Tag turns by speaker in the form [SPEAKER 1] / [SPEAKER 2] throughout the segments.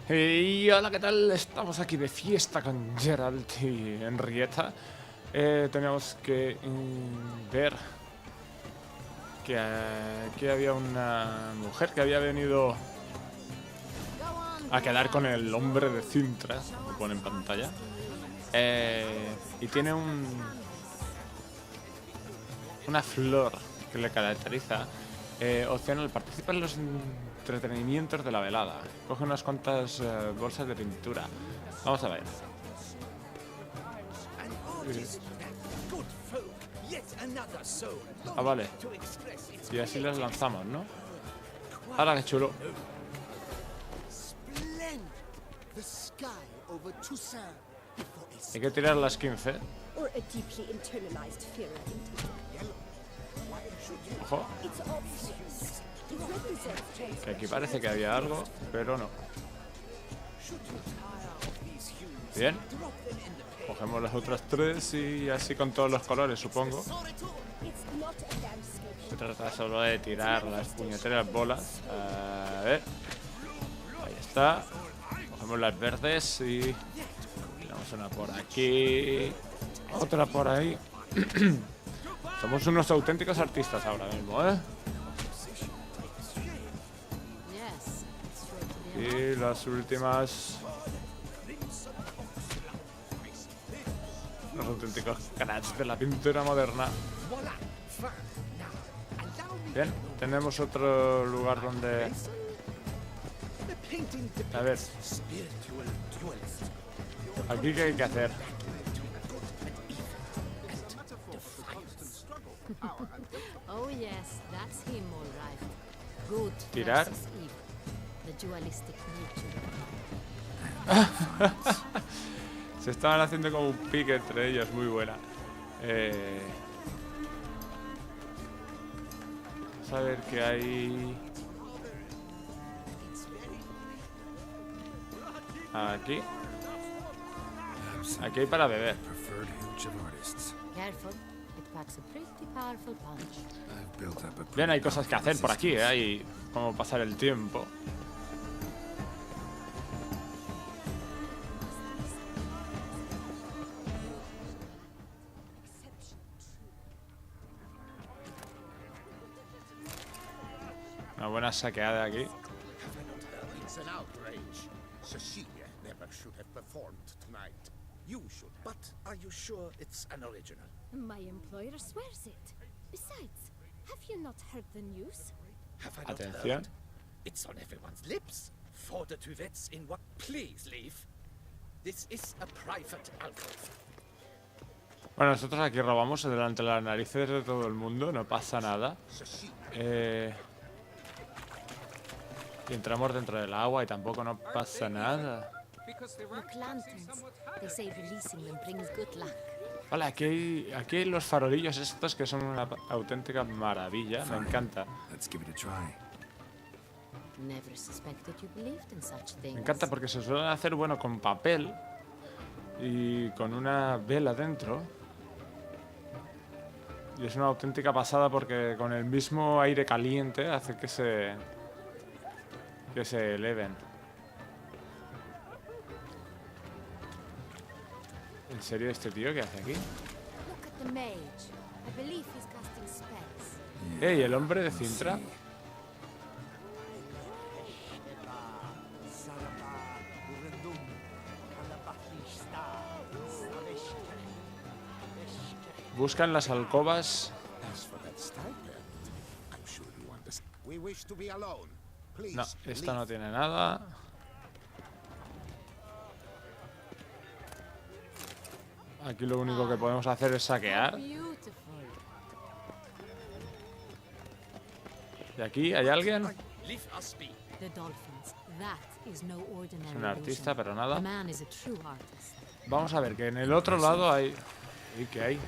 [SPEAKER 1] Y hola, ¿qué tal? Estamos aquí de fiesta con Geralt y Henrietta. Teníamos que ver que aquí había una mujer que había venido a quedar con el hombre de Cintra, lo pone en pantalla. Y tiene una flor que le caracteriza. Opcional, participa en los entretenimientos de la velada. Coge unas cuantas bolsas de pintura. Vamos a ver. Ah, vale. Y así las lanzamos, ¿no? ¡Hala, qué chulo! Hay que tirar las 15. Ojo. Que aquí parece que había algo, pero no. Bien. Cogemos las otras tres y así con todos los colores, supongo. Se trata solo de tirar las puñeteras bolas. A ver. Ahí está. Cogemos las verdes y tiramos una por aquí. Otra por ahí. Somos unos auténticos artistas ahora mismo, ¿eh? Y las últimas... Los auténticos cracks de la pintura moderna. Bien, tenemos otro lugar donde... A ver. ¿Aquí qué hay que hacer? Tirar. Se estaban haciendo como un pique entre ellos, muy buena. Vamos a ver qué hay. Aquí. Aquí hay para beber. Bien, hay cosas que hacer por aquí, ¿eh? Hay como pasar el tiempo. Una buena saqueada aquí.
[SPEAKER 2] You should, but are you sure it's an original?
[SPEAKER 3] My employer swears it. Besides, have you not heard the news?
[SPEAKER 2] Have I not
[SPEAKER 1] Atención.
[SPEAKER 2] heard? It's on everyone's lips. For the Tuvets in what? Please leave. This is a private alcove.
[SPEAKER 1] Bueno, nosotros aquí robamos delante de las narices de todo el mundo, no pasa nada. Y entramos dentro del agua y tampoco no pasa nada.
[SPEAKER 3] Look, lanterns. They say releasing them brings good luck.
[SPEAKER 1] Vale, aquí hay los farolillos estos que son una auténtica maravilla, me encanta.
[SPEAKER 3] Never suspected you believed in such things.
[SPEAKER 1] Me encanta porque se suelen hacer, bueno, con papel y con una vela dentro. Y es una auténtica pasada porque con el mismo aire caliente hace que se eleven. ¿En serio este tío qué hace aquí?
[SPEAKER 3] Look at the mage. I believe he's casting spells.
[SPEAKER 1] ¡Ey, el hombre de Cintra! Buscan las alcobas. No, esta no tiene nada. Aquí lo único que podemos hacer es saquear.
[SPEAKER 3] Beautiful.
[SPEAKER 1] ¿Y aquí hay alguien?
[SPEAKER 2] Leave us be.
[SPEAKER 3] The dolphins. That is no ordinary
[SPEAKER 1] Es un artista,
[SPEAKER 3] illusion.
[SPEAKER 1] pero nada.
[SPEAKER 3] The man is a true artist.
[SPEAKER 1] Vamos a ver, que en el otro lado hay... ¿Y qué hay?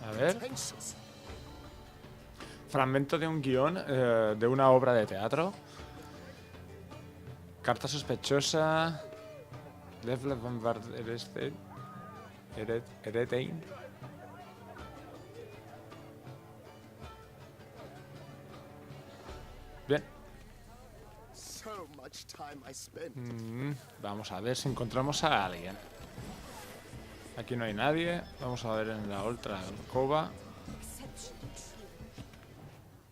[SPEAKER 1] A ver... Fragmento de un guión de una obra de teatro. Carta sospechosa. Left bombarder este. Eretain. Bien.
[SPEAKER 4] So much time I spent.
[SPEAKER 1] Vamos a ver si encontramos a alguien. Aquí no hay nadie. Vamos a ver en la otra alcoba.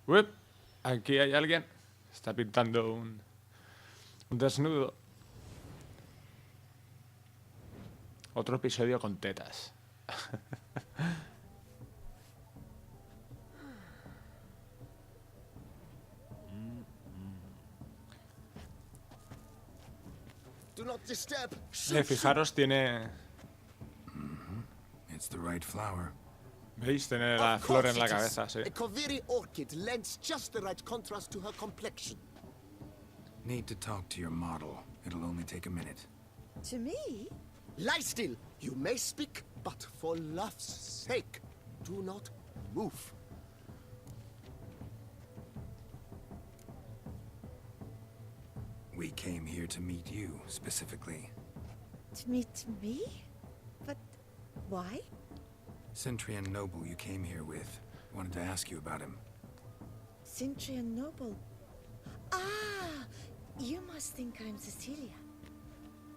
[SPEAKER 1] ¡Uep! Aquí hay alguien. Está pintando un desnudo. Otro episodio con tetas.
[SPEAKER 4] Do not disturb. Shoot,
[SPEAKER 1] Fijaros, tiene...
[SPEAKER 5] It's the right flower.
[SPEAKER 1] ¿Veis? Tiene
[SPEAKER 4] shoot.
[SPEAKER 1] la
[SPEAKER 4] Of
[SPEAKER 1] flor
[SPEAKER 4] course
[SPEAKER 1] en la
[SPEAKER 4] it is.
[SPEAKER 1] cabeza, sí.
[SPEAKER 4] A Koviri orchid lends just the right contrast to her complexion.
[SPEAKER 5] Need to talk to your model. It'll only take a minute.
[SPEAKER 6] To me?
[SPEAKER 4] Lie still. You may speak, but for love's sake, do not move.
[SPEAKER 5] We came here to meet you, specifically.
[SPEAKER 6] To meet me? But why?
[SPEAKER 5] Centrian noble you came here with. Wanted to ask you about him.
[SPEAKER 6] Cintrian Noble. Ah! You must think I'm Cecilia.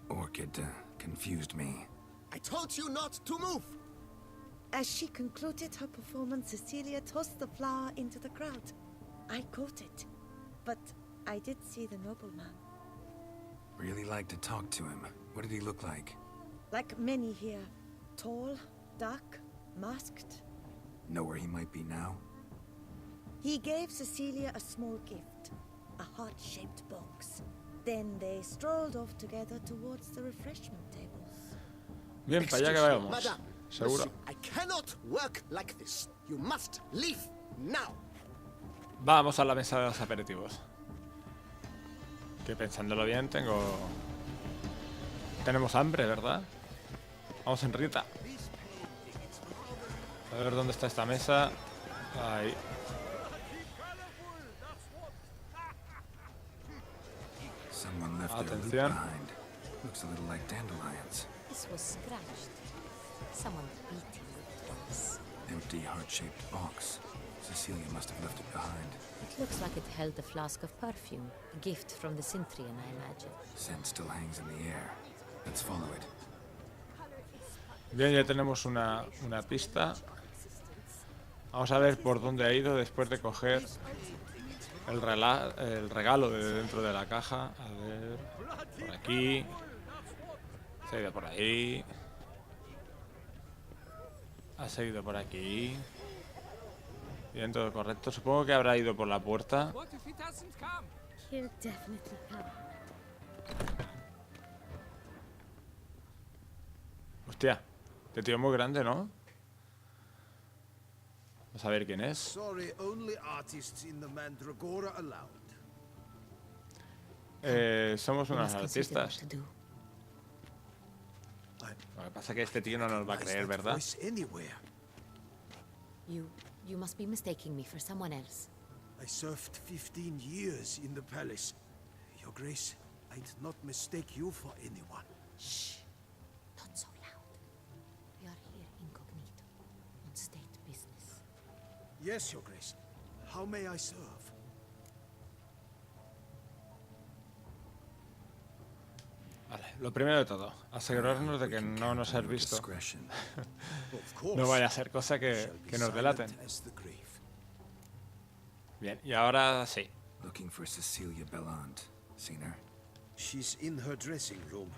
[SPEAKER 5] Orchid confused me.
[SPEAKER 4] I told you not to move.
[SPEAKER 6] As she concluded her performance, Cecilia tossed the flower into the crowd. I caught it. But I did see the nobleman.
[SPEAKER 5] Really like to talk to him. What did he look like?
[SPEAKER 6] Like many here. Tall, dark, masked.
[SPEAKER 5] Know where he might be now?
[SPEAKER 6] He gave Cecilia a small gift. A heart-shaped box. Then they strolled off together towards the refreshment tables.
[SPEAKER 1] Bien, para allá que
[SPEAKER 4] Excuse me,
[SPEAKER 1] vayamos.
[SPEAKER 4] madame.
[SPEAKER 1] Seguro.
[SPEAKER 4] Monsieur, I cannot work like this. You must leave now.
[SPEAKER 1] Vamos a la mesa de los aperitivos. Que pensándolo bien, tenemos hambre, ¿verdad? Vamos, Enrita. A ver dónde está esta mesa. Ahí.
[SPEAKER 5] Someone left their loot
[SPEAKER 1] Atención.
[SPEAKER 5] behind. Looks a little like dandelions.
[SPEAKER 7] This was scratched. Someone beat him with once.
[SPEAKER 5] Empty heart-shaped box. Cecilia must have left it behind.
[SPEAKER 7] It looks like it held a flask of perfume. A gift from the Cintrian, I imagine.
[SPEAKER 5] Scent still hangs in the air. Let's follow it.
[SPEAKER 1] Bien, ya tenemos una pista. Vamos a ver por dónde ha ido después de coger el regalo de dentro de la caja. A ver, por aquí. Se ha ido por ahí. Ha seguido por aquí. Bien, todo correcto. Supongo que habrá ido por la puerta.
[SPEAKER 3] He'll definitely come.
[SPEAKER 1] Hostia, este tío es muy grande, ¿no? Vamos a ver quién es.
[SPEAKER 8] Sorry, only artists in the Mandragora allowed.
[SPEAKER 1] Somos
[SPEAKER 7] We
[SPEAKER 1] unos
[SPEAKER 7] must consider what
[SPEAKER 1] artistas.
[SPEAKER 7] to do.
[SPEAKER 1] Lo que pasa es que este tío no nos va a creer, ¿verdad?
[SPEAKER 8] Voice anywhere.
[SPEAKER 7] You must be mistaking me for someone else.
[SPEAKER 8] I served 15 years in the palace. Your Grace, I'd not mistake you for anyone.
[SPEAKER 7] Shh. Not so loud. We are here incognito, on state business.
[SPEAKER 8] Yes, Your Grace. How may I serve?
[SPEAKER 1] Vale, lo primero de todo, asegurarnos de que no nos has visto.
[SPEAKER 5] Discretion.
[SPEAKER 8] Of course.
[SPEAKER 1] No vaya a ser cosa
[SPEAKER 8] Shall
[SPEAKER 1] que
[SPEAKER 8] be
[SPEAKER 1] nos
[SPEAKER 8] silent
[SPEAKER 1] delaten.
[SPEAKER 8] as the grave.
[SPEAKER 1] Bien, y ahora sí.
[SPEAKER 5] Looking for Cecilia Bellant. Seen her?
[SPEAKER 8] She's in her dressing room,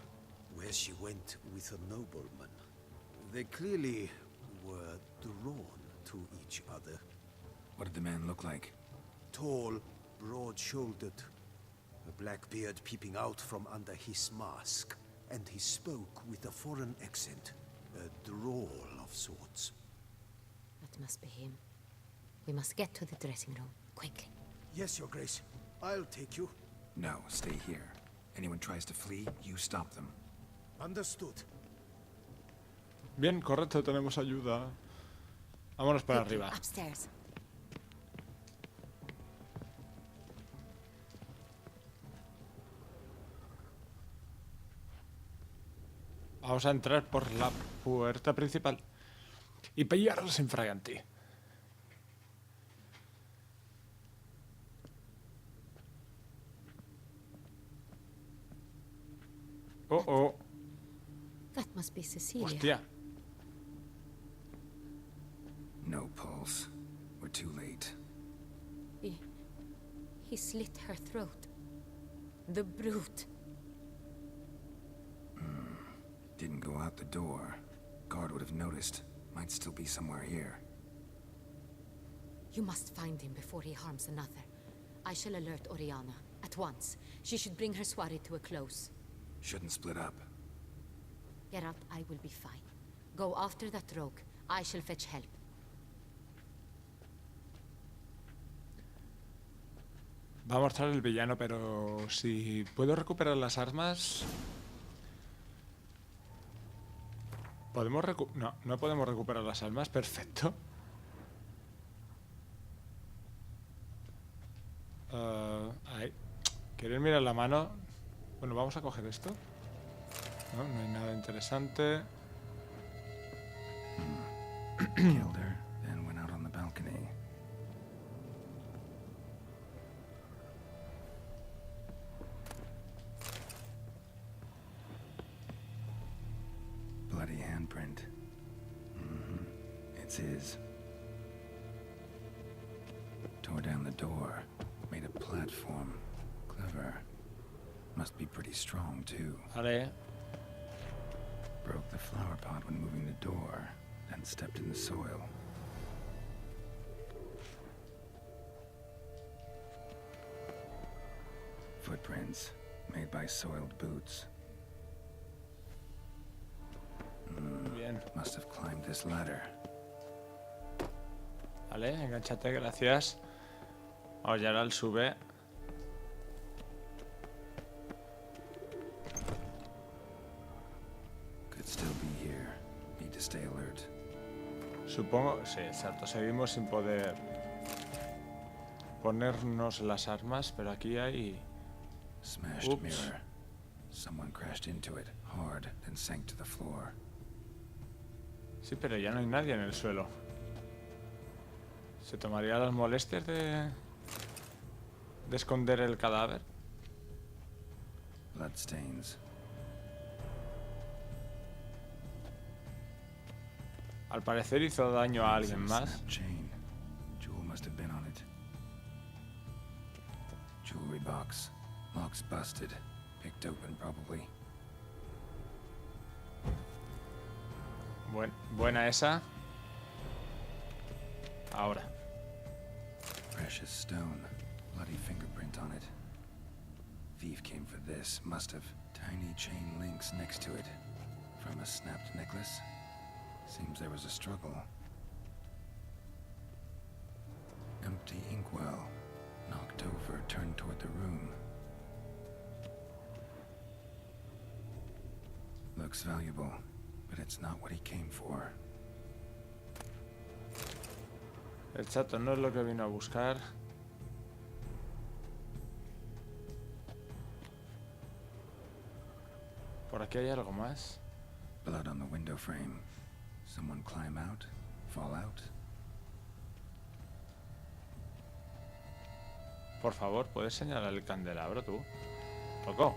[SPEAKER 8] where she went with a nobleman. They clearly were drawn to each other.
[SPEAKER 5] What did the man look like?
[SPEAKER 8] Tall, broad-shouldered, a black beard peeping out from under his mask, and he spoke with a foreign accent, a drawl of sorts.
[SPEAKER 7] That must be him. We must get to the dressing room, quickly.
[SPEAKER 8] Yes, Your Grace. I'll take you.
[SPEAKER 5] No, stay here. Anyone tries to flee, you stop them.
[SPEAKER 8] Understood.
[SPEAKER 1] Bien, correcto, tenemos ayuda. Vámonos para
[SPEAKER 7] Quickly,
[SPEAKER 1] arriba.
[SPEAKER 7] upstairs.
[SPEAKER 1] Vamos a entrar por la puerta principal y pillarlos en fraganti. Oh, oh.
[SPEAKER 7] That must be Cecilia.
[SPEAKER 1] Hostia.
[SPEAKER 5] No pulse. We're too late.
[SPEAKER 7] He slit her throat. The brute.
[SPEAKER 5] Didn't go out the door. Guard would have noticed. Might still be somewhere here.
[SPEAKER 7] You must find him before he harms another. I shall alert Oriana at once. She should bring her soirée to a close.
[SPEAKER 5] Shouldn't split up.
[SPEAKER 7] Geralt, I will be fine. Go after that rogue. I shall fetch help.
[SPEAKER 1] Va a mostrar el villano, pero si puedo recuperar las armas... ¿Podemos no podemos recuperar las armas. Perfecto. Ahí. ¿Queréis mirar la mano? Bueno, vamos a coger esto. No hay nada interesante.
[SPEAKER 5] Killed her, then went out on the balcony. Bloody handprint. It's his. Tore down the door. Made a platform. Clever. Must be pretty strong, too.
[SPEAKER 1] Vale.
[SPEAKER 5] Broke the flower pot when moving the door, then stepped in the soil. Footprints, made by soiled boots.
[SPEAKER 1] Bien.
[SPEAKER 5] Must have climbed this ladder.
[SPEAKER 1] Vale, enganchate, gracias. Vamos, ya ahora el sube.
[SPEAKER 5] Could still be here. Need to stay alert.
[SPEAKER 1] Supongo... Sí, exacto. Seguimos sin poder ponernos las armas, pero aquí hay...
[SPEAKER 5] Smashed
[SPEAKER 1] Oops.
[SPEAKER 5] mirror. Someone crashed into it hard, then sank to the floor.
[SPEAKER 1] Sí, pero ya no hay nadie en el suelo. ¿Se tomaría las molestias de esconder el cadáver?
[SPEAKER 5] Bloodstains.
[SPEAKER 1] Al parecer hizo daño a alguien
[SPEAKER 5] Some
[SPEAKER 1] más.
[SPEAKER 5] snap chain. Jewel must have been on it. Jewelry box. Lock's busted. Picked open, probably.
[SPEAKER 1] Buena esa. Ahora.
[SPEAKER 5] Precious stone. Bloody fingerprint on it. Thief came for this. Must have. Tiny chain links next to it. From a snapped necklace. Seems there was a struggle. Empty inkwell. Knocked over, turned toward the room. Looks valuable, but it's not what he came for.
[SPEAKER 1] El chato no es lo que vino a buscar. Por aquí hay algo más.
[SPEAKER 5] Blood on the window frame. Someone climb out? Fall out?
[SPEAKER 1] Por favor, ¿puedes señalar el candelabro tú? Loco.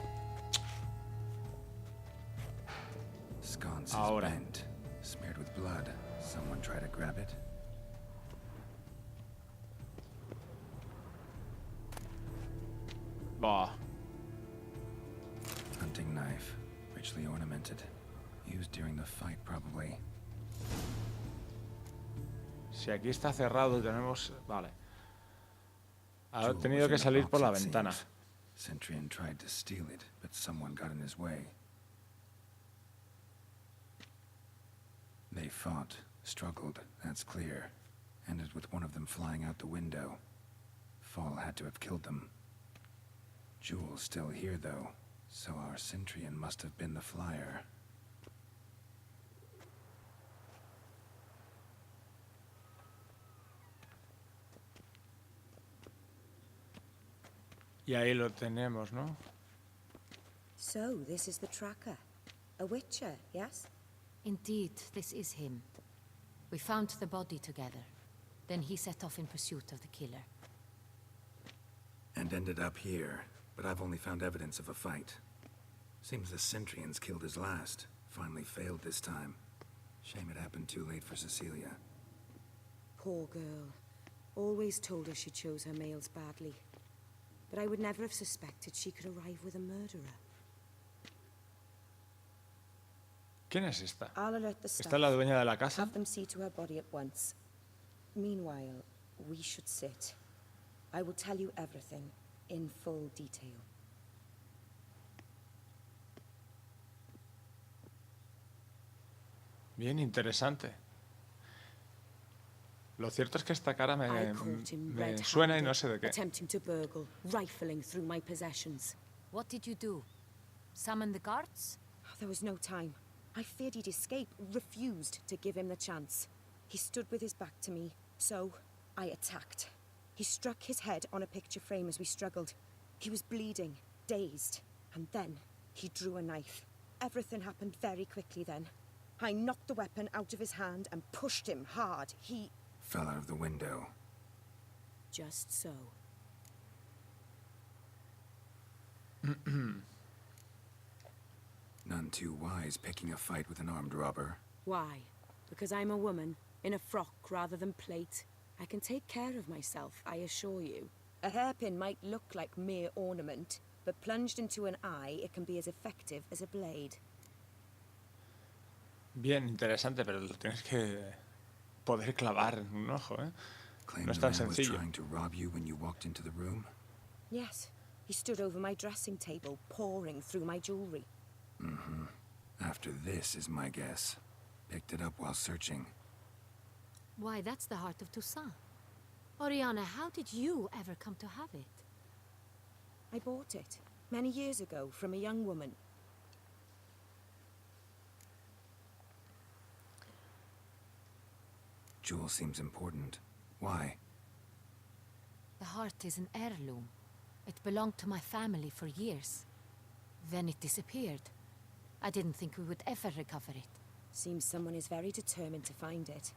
[SPEAKER 5] Sconce is
[SPEAKER 1] Ahora.
[SPEAKER 5] bent. Smeared with blood. Someone try to grab it?
[SPEAKER 1] Bah.
[SPEAKER 5] Hunting knife. Richly ornamented. Used during the fight, probably.
[SPEAKER 1] Si aquí está cerrado tenemos... Vale. Ha
[SPEAKER 5] Jewel
[SPEAKER 1] tenido
[SPEAKER 5] was
[SPEAKER 1] que
[SPEAKER 5] in the
[SPEAKER 1] salir
[SPEAKER 5] box,
[SPEAKER 1] por la
[SPEAKER 5] it
[SPEAKER 1] ventana.
[SPEAKER 5] seems. Centurion tried to steal it, but someone got in his way. They fought, struggled, that's clear. Ended with one of them flying out the window. Fall had to have killed them. Jewel's still here, though, so our Centurion must have been the flyer.
[SPEAKER 1] Y ahí lo tenemos, ¿no?
[SPEAKER 6] So, this is the tracker. A witcher, yes?
[SPEAKER 7] Indeed, this is him. We found the body together. Then he set off in pursuit of the killer.
[SPEAKER 5] And ended up here, but I've only found evidence of a fight. Seems the Centrians killed his last. Finally failed this time. Shame it happened too late for Cecilia.
[SPEAKER 9] Poor girl. Always told her she chose her males badly. But I would never have suspected she could arrive with a murderer.
[SPEAKER 1] ¿Quién es esta?
[SPEAKER 9] I'll alert the
[SPEAKER 1] ¿Esta
[SPEAKER 9] staff.
[SPEAKER 1] es la dueña de la casa?
[SPEAKER 9] Have them see to her body at once. Meanwhile, we should sit. I will tell you everything, in full detail.
[SPEAKER 1] Bien, interesante. Lo cierto es que esta cara
[SPEAKER 9] I caught him
[SPEAKER 1] me
[SPEAKER 9] red-handed,
[SPEAKER 1] suena y no sé de qué.
[SPEAKER 9] attempting to burgle, rifling through my possessions.
[SPEAKER 7] What did you do? Summon the guards?
[SPEAKER 9] There was no time. I feared he'd escape, refused to give him the chance. He stood with his back to me, so I attacked. He struck his head on a picture frame as we struggled. He was bleeding, dazed, and then he drew a knife. Everything happened very quickly then. I knocked the weapon out of his hand and pushed him hard. He...
[SPEAKER 5] Fell out of the window.
[SPEAKER 9] Just so.
[SPEAKER 5] None too wise picking a fight with an armed robber.
[SPEAKER 9] Why? Because I'm a woman, in a frock rather than plate. I can take care of myself, I assure you. A hairpin might look like mere ornament, but plunged into an eye, it can be as effective as a blade.
[SPEAKER 1] Bien, interesante, pero lo tienes que poder clavar en un ojo, ¿eh?
[SPEAKER 5] Claimed
[SPEAKER 1] No es
[SPEAKER 5] the
[SPEAKER 1] tan
[SPEAKER 5] man was
[SPEAKER 1] sencillo.
[SPEAKER 5] trying to rob you when you walked into the room?
[SPEAKER 9] Yes, he stood over my dressing table, pouring through my jewelry.
[SPEAKER 5] Mm-hmm. After this is my guess. Picked it up while searching.
[SPEAKER 7] Why, that's the heart of Toussaint. Oriana, how did you ever come to have it?
[SPEAKER 9] I bought it, many years ago, from a young woman.
[SPEAKER 5] Jewel seems important. Why?
[SPEAKER 7] The heart is an heirloom. It belonged to my family for years. Then it disappeared. I didn't think we would ever recover it.
[SPEAKER 9] Seems someone is very determined to find it.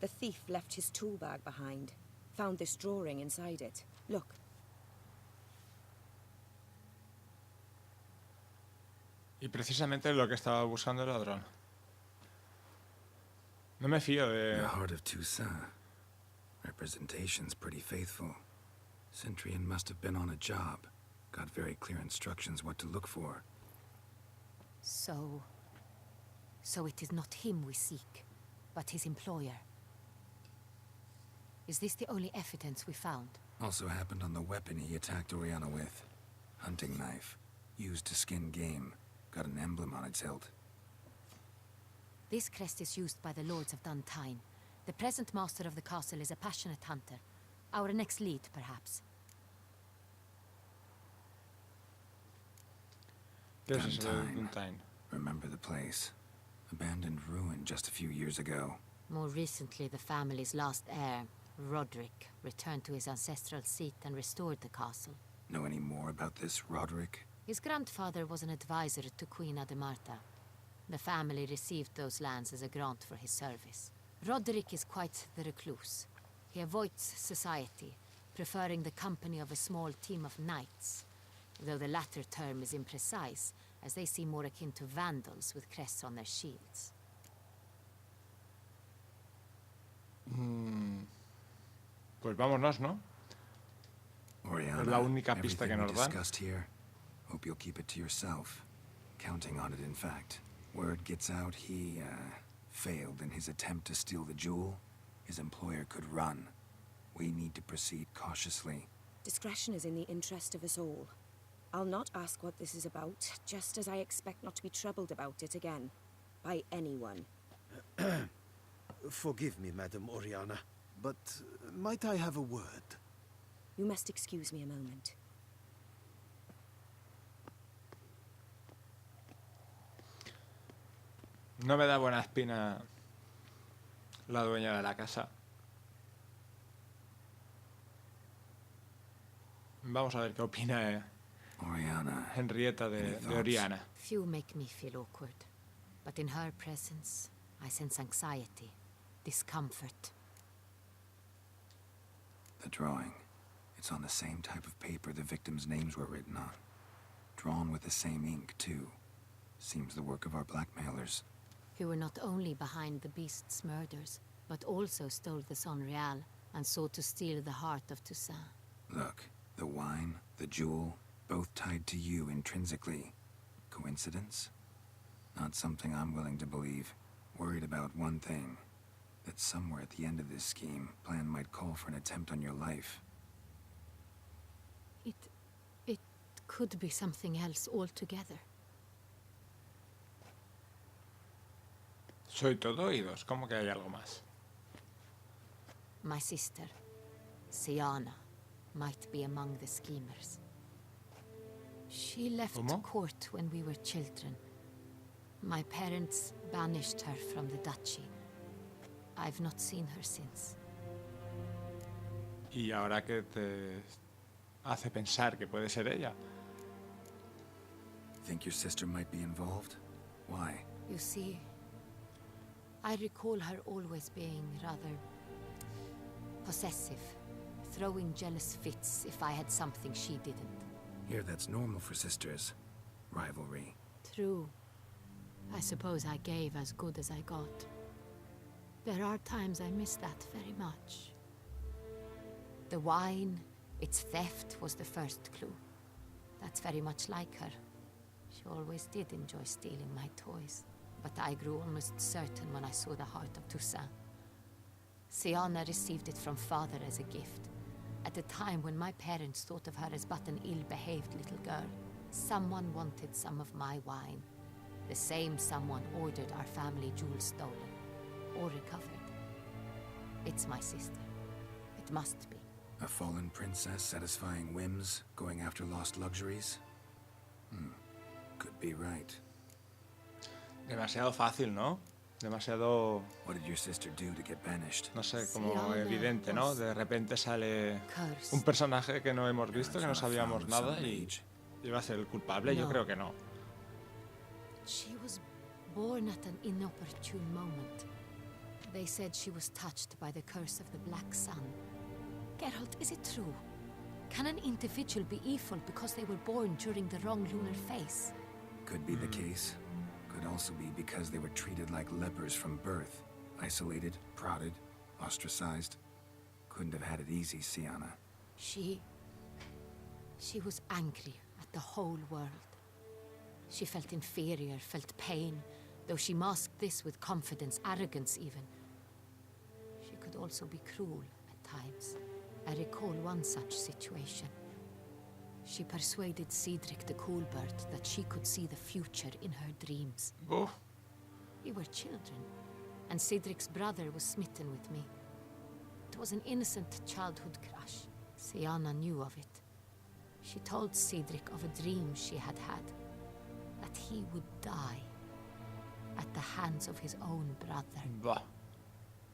[SPEAKER 9] The thief left his tool bag behind. Found this drawing inside it. Look.
[SPEAKER 1] Y precisamente lo que estaba buscando el ladrón. No me fío de...
[SPEAKER 5] The heart of Toussaint. Representation's pretty faithful. Centurion must have been on a job. Got very clear instructions what to look for.
[SPEAKER 7] So it is not him we seek, but his employer. Is this the only evidence we found?
[SPEAKER 5] Also happened on the weapon he attacked Oriana with. Hunting knife. Used to skin game. Got an emblem on its hilt.
[SPEAKER 7] This crest is used by the Lords of Duntine. The present master of the castle is a passionate hunter. Our next lead, perhaps.
[SPEAKER 1] ¿Qué es eso de
[SPEAKER 5] Duntine.
[SPEAKER 1] Duntine?
[SPEAKER 5] Remember the place. Abandoned ruin just a few years ago.
[SPEAKER 7] More recently, the family's last heir, Roderick, returned to his ancestral seat and restored the castle.
[SPEAKER 5] Know any more about this Roderick?
[SPEAKER 7] His grandfather was an advisor to Queen Ademarta. The family received those lands as a grant for his service. Roderick is quite the recluse. He avoids society, preferring the company of a small team of knights, though the latter term is imprecise, as they seem more akin to vandals with crests on their shields.
[SPEAKER 1] Pues vámonos, ¿no?
[SPEAKER 5] Oriana,
[SPEAKER 1] Es la única pista que
[SPEAKER 5] everything we
[SPEAKER 1] nos dan.
[SPEAKER 5] discussed here, hope you'll keep it to yourself. Counting on it, in fact. Word gets out he, failed in his attempt to steal the jewel. His employer could run. We need to proceed cautiously.
[SPEAKER 9] Discretion is in the interest of us all. I'll not ask what this is about, just as I expect not to be troubled about it again. By anyone.
[SPEAKER 8] Forgive me, Madam Oriana, but might I have a word?
[SPEAKER 9] You must excuse me a moment.
[SPEAKER 1] No me da buena espina la dueña de la casa. Vamos a ver qué opina
[SPEAKER 5] Oriana.
[SPEAKER 1] Henrietta de Oriana.
[SPEAKER 7] Few make me feel awkward, but in her presence, I sense anxiety, discomfort.
[SPEAKER 5] The drawing. It's on the same type of paper the victims' names were written on. Drawn with the same ink, too. Seems the work of our blackmailers.
[SPEAKER 7] Who were not only behind the beast's murders, but also stole the Son Real and sought to steal the heart of Toussaint.
[SPEAKER 5] Look, the wine, the jewel, both tied to you intrinsically. Coincidence? Not something I'm willing to believe. Worried about one thing. That somewhere at the end of this scheme, plan might call for an attempt on your life.
[SPEAKER 7] It could be something else altogether.
[SPEAKER 1] Soy todo oídos. ¿Cómo que hay algo más?
[SPEAKER 7] My sister, Siana, might be among the schemers. She left
[SPEAKER 1] ¿Cómo?
[SPEAKER 7] court when we were children. My parents banished her from the duchy. I've not seen her since.
[SPEAKER 1] Y ahora que te hace pensar que puede ser ella.
[SPEAKER 5] Think your sister might be involved? Why?
[SPEAKER 7] You see, I recall her always being rather possessive, throwing jealous fits if I had something she didn't.
[SPEAKER 5] Here, that's normal for sisters. Rivalry.
[SPEAKER 7] True. I suppose I gave as good as I got. There are times I miss that very much. The wine, its theft, was the first clue. That's very much like her. She always did enjoy stealing my toys. But I grew almost certain when I saw the heart of Toussaint. Siana received it from father as a gift. At a time when my parents thought of her as but an ill-behaved little girl. Someone wanted some of my wine. The same someone ordered our family jewels stolen. Or recovered. It's my sister. It must be.
[SPEAKER 5] A fallen princess satisfying whims, going after lost luxuries? Could be right.
[SPEAKER 1] Demasiado fácil, ¿no? Demasiado,
[SPEAKER 5] What did your sister do to get banished?
[SPEAKER 1] no sé, como evidente, ¿no? De repente sale
[SPEAKER 7] Curse.
[SPEAKER 1] un personaje que no hemos visto, que no sabíamos nada y iba a ser el culpable. Yo
[SPEAKER 7] No.
[SPEAKER 1] creo que no.
[SPEAKER 7] She was born at an inopportune moment. They said she was touched by the curse of the Black Sun. Geralt, is it true? Can an individual be evil because they were born during the wrong lunar phase?
[SPEAKER 5] Could be the case. Could also be because they were treated like lepers from birth. Isolated, prodded, ostracized. Couldn't have had it easy, Siana.
[SPEAKER 7] She was angry at the whole world. She felt inferior, felt pain, though she masked this with confidence, arrogance even. She could also be cruel at times. I recall one such situation. She persuaded Cedric the Coolbird that she could see the future in her dreams.
[SPEAKER 1] Uf,
[SPEAKER 7] We were children, and Cedric's brother was smitten with me. It was an innocent childhood crush. Siana knew of it. She told Cedric of a dream she had had, that he would die at the hands of his own brother.
[SPEAKER 1] bah.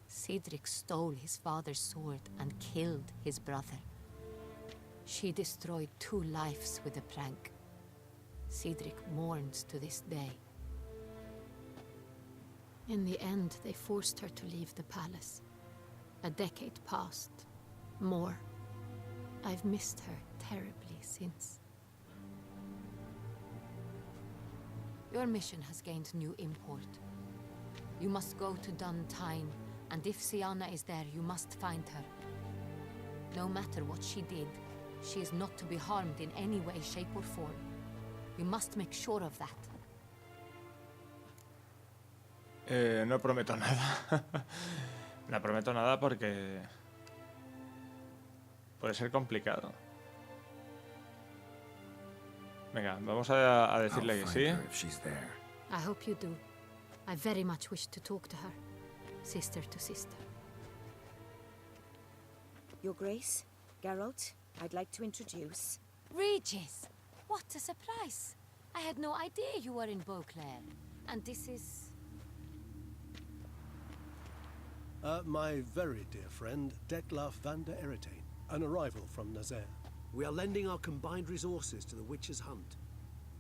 [SPEAKER 7] Cedric stole his father's sword and killed his brother. She destroyed 2 lives with a prank. Cedric mourns to this day. In the end, they forced her to leave the palace. A decade passed. More. I've missed her terribly since. Your mission has gained new import. You must go to Dun Tyne, and if Siana is there, you must find her. No matter what she did, she is not to be harmed in any way, shape or form. You must make sure of that.
[SPEAKER 1] No prometo nada. No prometo nada porque puede ser complicado. Venga, vamos a decirle
[SPEAKER 5] I'll
[SPEAKER 1] que
[SPEAKER 5] find
[SPEAKER 1] sí.
[SPEAKER 5] her if she's there.
[SPEAKER 7] I hope you do. I very much wish to talk to her. Sister to sister.
[SPEAKER 9] Your Grace, Geralt, I'd like to introduce...
[SPEAKER 7] Regis! What a surprise! I had no idea you were in Beauclair. And this is...
[SPEAKER 10] My very dear friend, Detlaf van der Eretain, an arrival from Nazaire.
[SPEAKER 8] We are lending our combined resources to the Witch's Hunt.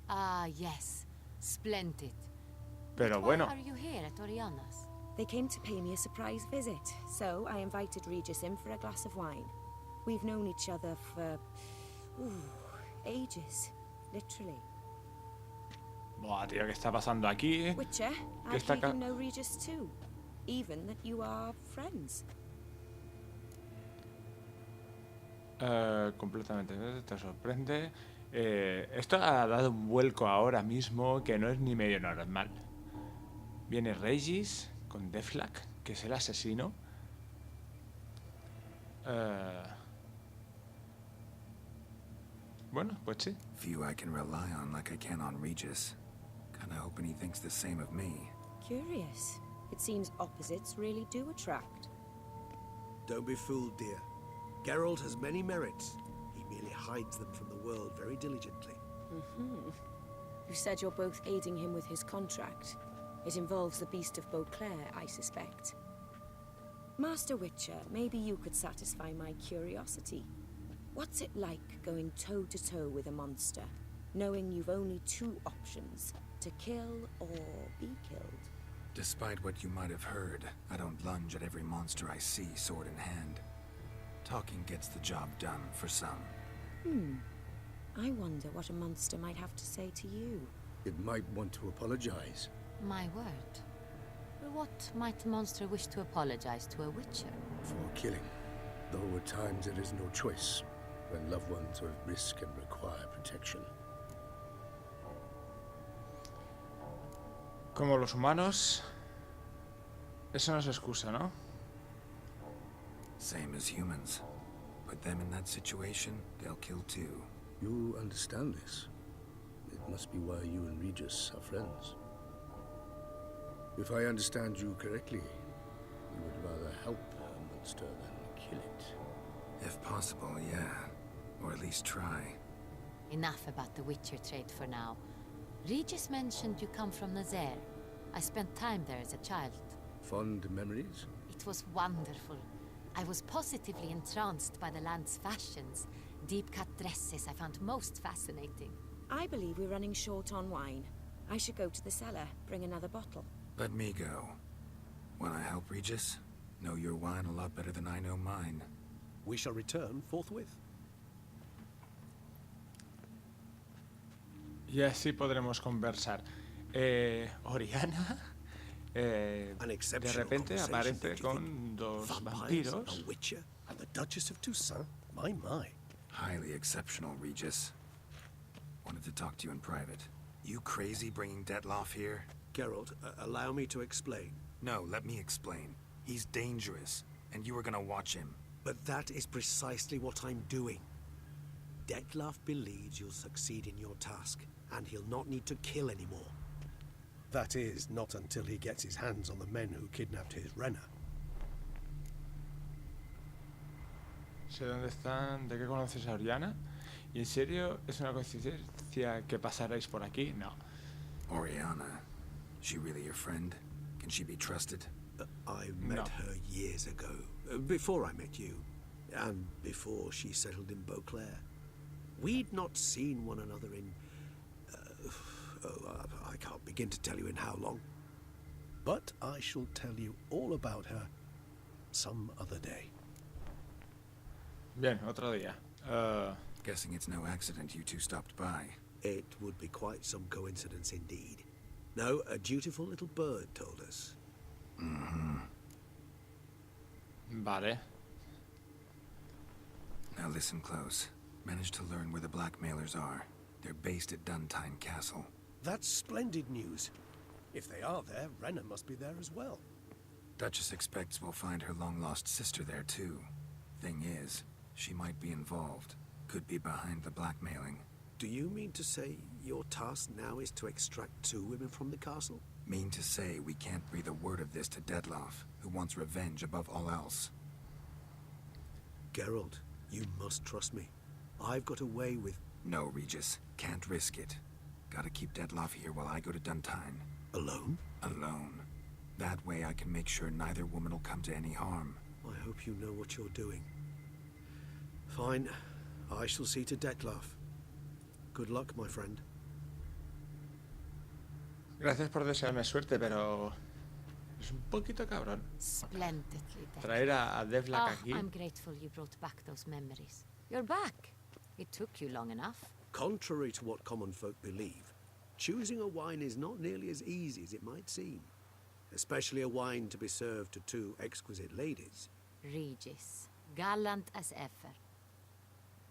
[SPEAKER 7] Ah, yes. Splendid.
[SPEAKER 1] Pero
[SPEAKER 7] Why
[SPEAKER 1] bueno,
[SPEAKER 7] are you here at Oriana's?
[SPEAKER 9] They came to pay me a surprise visit, so I invited Regis in for a glass of wine. We've known each other for... ages, literally.
[SPEAKER 1] Buah, tío, ¿qué está pasando aquí?
[SPEAKER 9] Witcher,
[SPEAKER 1] ¿Qué
[SPEAKER 9] I
[SPEAKER 1] está
[SPEAKER 9] believe
[SPEAKER 1] acá?
[SPEAKER 9] you know Regis too. Even that you are friends.
[SPEAKER 1] Completamente, te sorprende. Esto ha dado un vuelco ahora mismo que no es ni medio normal. Viene Regis con Deflak, que es el asesino. Bueno, pues sí.
[SPEAKER 5] Few I can rely on like I can on Regis. Kinda hoping he thinks the same of me.
[SPEAKER 9] Curious. It seems opposites really do attract.
[SPEAKER 8] Don't be fooled, dear. Geralt has many merits. He merely hides them from the world very diligently.
[SPEAKER 9] You said you're both aiding him with his contract. It involves the Beast of Beauclair, I suspect. Master Witcher, maybe you could satisfy my curiosity. What's it like going toe-to-toe with a monster, knowing you've only two options, to kill or be killed?
[SPEAKER 5] Despite what you might have heard, I don't lunge at every monster I see sword in hand. Talking gets the job done for some.
[SPEAKER 9] I wonder what a monster might have to say to you.
[SPEAKER 11] It might want to apologize.
[SPEAKER 7] My word. What might a monster wish to apologize to a witcher?
[SPEAKER 11] For killing. Though at times there is no choice, when loved ones are at risk and require protection.
[SPEAKER 1] Como los humanos, eso no es excusa, ¿no?
[SPEAKER 5] Same as humans. Put them in that situation, they'll kill too.
[SPEAKER 11] You understand this. It must be why you and Regis are friends. If I understand you correctly, you would rather help a monster than kill it.
[SPEAKER 5] If possible, yeah. Or at least try.
[SPEAKER 7] Enough about the Witcher trade for now. Regis mentioned you come from Nazaire. I spent time there as a child.
[SPEAKER 11] Fond memories?
[SPEAKER 7] It was wonderful. I was positively entranced by the land's fashions. Deep-cut dresses I found most fascinating.
[SPEAKER 9] I believe we're running short on wine. I should go to the cellar, bring another bottle.
[SPEAKER 5] Let me go. Wanna help Regis? Know your wine a lot better than I know mine.
[SPEAKER 10] We shall return forthwith.
[SPEAKER 1] Y así podremos conversar. Oriana, de repente aparece con dos vampiros.
[SPEAKER 10] A witcher, and the Duchess of Toussaint. My.
[SPEAKER 5] Highly exceptional, Regis. Wanted to talk to you in private. You crazy bringing Detloff here?
[SPEAKER 8] Geralt, allow me to explain.
[SPEAKER 5] No, let me explain. He's dangerous, and you were gonna watch him.
[SPEAKER 8] But that is precisely what I'm doing. Detloff believes you'll succeed in your task, and he'll not need to kill anymore.
[SPEAKER 10] That is, not until he gets his hands on the men who kidnapped his Renna.
[SPEAKER 1] Sé dónde están, de qué conoces a Oriana. ¿Y en serio es una coincidencia que pasarais por aquí? No.
[SPEAKER 5] Oriana. She really your friend? Can she be trusted?
[SPEAKER 8] I met her years ago, before I met you, and before she settled in Beauclair. We'd not seen one another in... I can't begin to tell you in how long.
[SPEAKER 10] But I shall tell you all about her some other day.
[SPEAKER 1] Bien, otro día.
[SPEAKER 5] Guessing it's no accident you two stopped by.
[SPEAKER 8] It would be quite some coincidence indeed. No, a dutiful little bird told us.
[SPEAKER 1] Vale.
[SPEAKER 5] Now listen close. Managed to learn where the blackmailers are. They're based at Duntine Castle.
[SPEAKER 10] That's splendid news. If they are there, Renna must be there as well.
[SPEAKER 5] Duchess expects we'll find her long-lost sister there too. Thing is, she might be involved. Could be behind the blackmailing.
[SPEAKER 8] Do you mean to say your task now is to extract 2 women from the castle?
[SPEAKER 5] Mean to say we can't breathe a word of this to Detloff, who wants revenge above all else.
[SPEAKER 8] Geralt, you must trust me. I've got away with...
[SPEAKER 5] No, Regis. Can't risk it. Gotta keep Detloff here while I go to Duntine.
[SPEAKER 8] Alone?
[SPEAKER 5] Alone. That way I can make sure neither woman will come to any harm.
[SPEAKER 8] I hope you know what you're doing. Fine. I shall see to Detloff. Good luck, my friend.
[SPEAKER 1] Gracias por desearme suerte, pero Es un poquito cabrón.
[SPEAKER 7] Splendidly done.
[SPEAKER 1] Traer a Devlak aquí.
[SPEAKER 7] I'm grateful you brought back those memories. You're back. It took you long enough.
[SPEAKER 10] Contrary to what common folk believe, choosing a wine is not nearly as easy as it might seem. Especially a wine to be served to two exquisite ladies.
[SPEAKER 7] Regis, gallant as ever.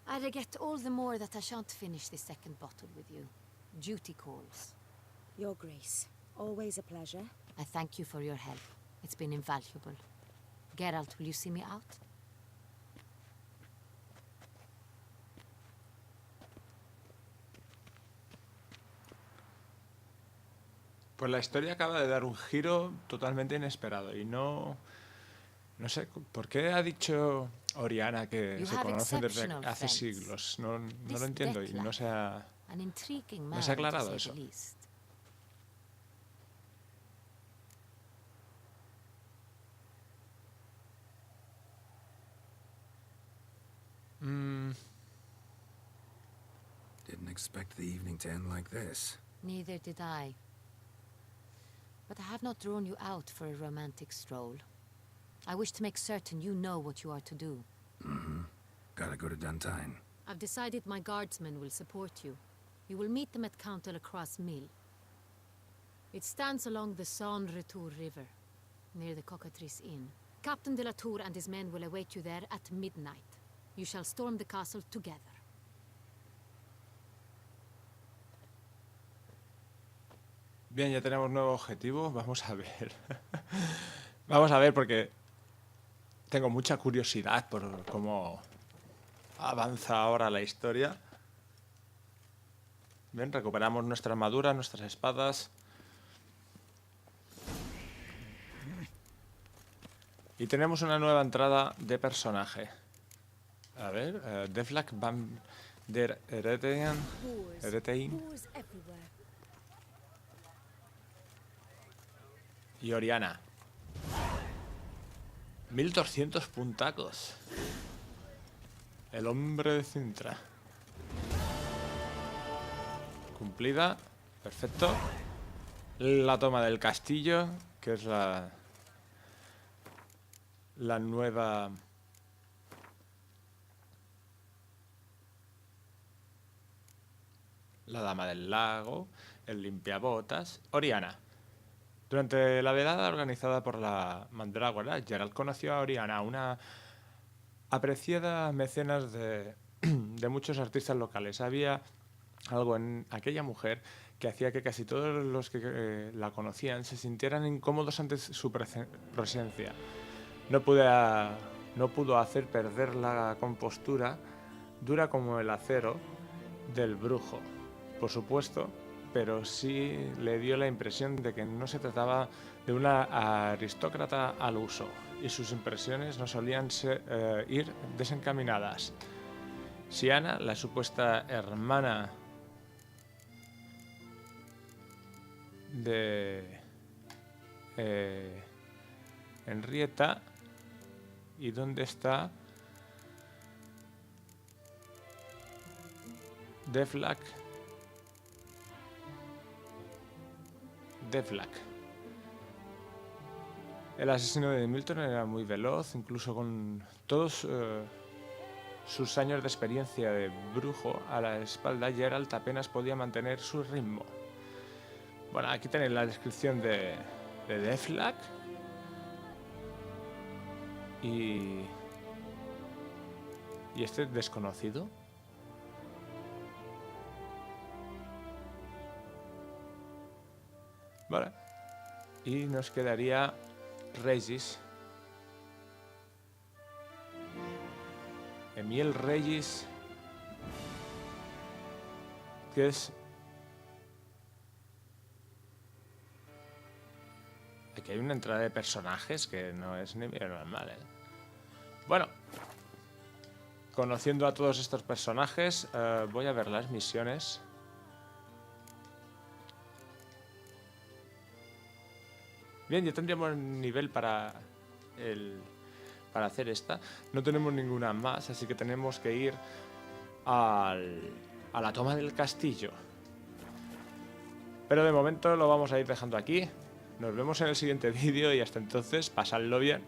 [SPEAKER 7] I regret all the more that I shan't finish this second bottle with you. Duty calls.
[SPEAKER 9] Your Grace, always a pleasure.
[SPEAKER 7] I thank you for your help. It's been invaluable. Geralt, will you see me out?
[SPEAKER 1] Pues la historia acaba de dar un giro totalmente inesperado y no sé, ¿por qué ha dicho Oriana que
[SPEAKER 7] You
[SPEAKER 1] se
[SPEAKER 7] have
[SPEAKER 1] conocen desde
[SPEAKER 7] exceptional
[SPEAKER 1] hace
[SPEAKER 7] friends.
[SPEAKER 1] siglos? No
[SPEAKER 7] This
[SPEAKER 1] lo entiendo y
[SPEAKER 7] Dekla,
[SPEAKER 1] no se ha...
[SPEAKER 7] An intriguing
[SPEAKER 1] No
[SPEAKER 7] man,
[SPEAKER 1] se ha
[SPEAKER 7] to
[SPEAKER 1] aclarado
[SPEAKER 7] say
[SPEAKER 1] eso.
[SPEAKER 7] the least.
[SPEAKER 5] Didn't expect the evening to end like this.
[SPEAKER 7] Neither did I. But I have not drawn you out for a romantic stroll. I wish to make certain you know what you are to do.
[SPEAKER 5] Gotta go to Duntine.
[SPEAKER 7] I've decided my guardsmen will support you. You will meet them at Count Delacroix' mill. It stands along the Saône Retour River, near the Cockatrice Inn. Captain de la Tour and his men will await you there at midnight. You shall storm the castle together.
[SPEAKER 1] Bien, ya tenemos nuevo objetivo. Vamos a ver. Vamos a ver porque tengo mucha curiosidad por cómo avanza ahora la historia. Bien, recuperamos nuestra armadura, nuestras espadas. Y tenemos una nueva entrada de personaje. A ver, Devlak van der Eretein.
[SPEAKER 3] Whores everywhere.
[SPEAKER 1] Y Oriana. 1200 puntacos. El hombre de Cintra. Cumplida. Perfecto. La toma del castillo, que es la nueva... La dama del lago, el limpiabotas, Oriana. Durante la velada organizada por la mandrágora, Geralt conoció a Oriana, una apreciada mecenas de muchos artistas locales. Había algo en aquella mujer que hacía que casi todos los que la conocían se sintieran incómodos ante su presencia. No pudo hacer perder la compostura, dura como el acero, del brujo, por supuesto, pero sí le dio la impresión de que no se trataba de una aristócrata al uso, y sus impresiones no solían ir desencaminadas. Siana, la supuesta hermana de Henrietta. ¿Y dónde está Devlak? El asesino de Milton era muy veloz, incluso con todos sus años de experiencia de brujo a la espalda, Geralt apenas podía mantener su ritmo. Bueno, aquí tenéis la descripción de Devlak. Y este desconocido. Vale. Y nos quedaría Regis. Emil Regis. Que es... Aquí hay una entrada de personajes que no es ni bien normal, ¿eh? Bueno, conociendo a todos estos personajes, voy a ver las misiones. Bien, ya tendríamos nivel para hacer esta. No tenemos ninguna más, así que tenemos que ir a la toma del castillo. Pero de momento lo vamos a ir dejando aquí. Nos vemos en el siguiente vídeo y hasta entonces, pasadlo bien.